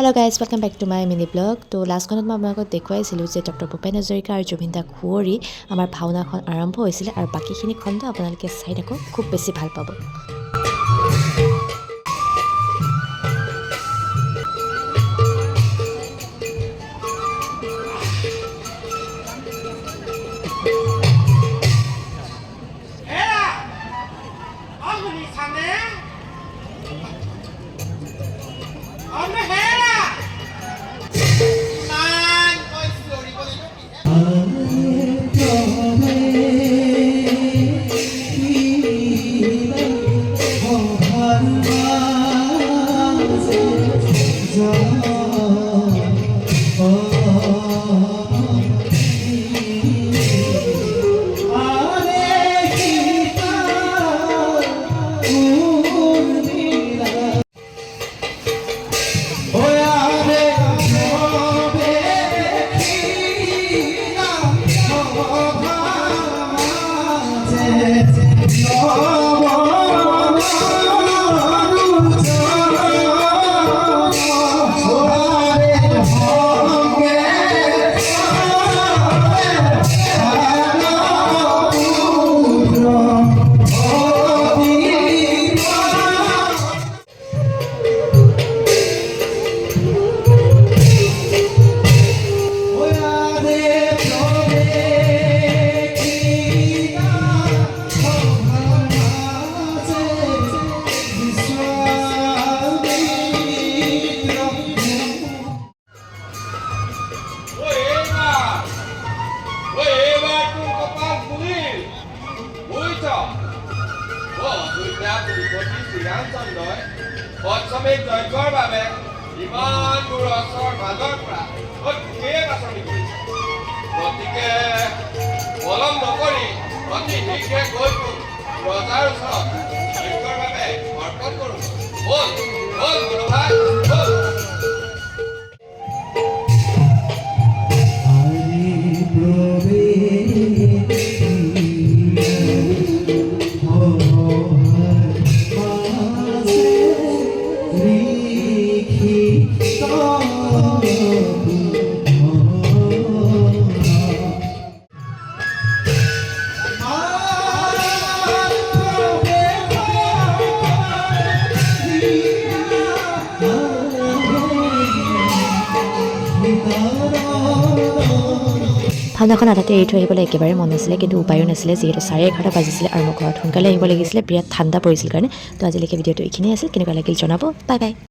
Hello guys, welcome back to my mini blog. তো last খনত মই আপোনালোকক দেখুৱাইছিলোঁ যে ডক্টৰ ভূপেন হাজৰিকা আৰু জুবিন দা কুঁৱৰী আমাৰ ভাওনাখন আৰম্ভ হৈছিলে আৰু বাকীখিনি খণ্ড আপোনালোকে চাই থাকক, খুব বেছি ভাল পাব। পঞ্চমীক যজ্ঞৰ বাবে ইমান দূৰ অঞ্চলৰ মাজৰ পৰা কেই বাছনি কৰিছে গতিকে পলম নকৰি অতি শীঘ্ৰে গৈ ৰজাৰ ওচৰত যজ্ঞৰ বাবে অৰ্পণ কৰোঁ বল বল গুৰুভাই বল ভাওনাখন আধাতে এৰি থৈ আহিবলৈ একেবাৰে মন নাছিলে, কিন্তু উপায়ো নাছিলে, যিহেতু 11:30 বাজিছিলে আৰু মই ঘৰত সোনকালে আহিব লাগিছিলে, বিৰাট ঠাণ্ডা পৰিছিল কাৰণে। তো আজিলৈকে ভিডিঅ'টো এইখিনিয়ে আছিল, কেনেকুৱা লাগিল জনাব। Bye bye.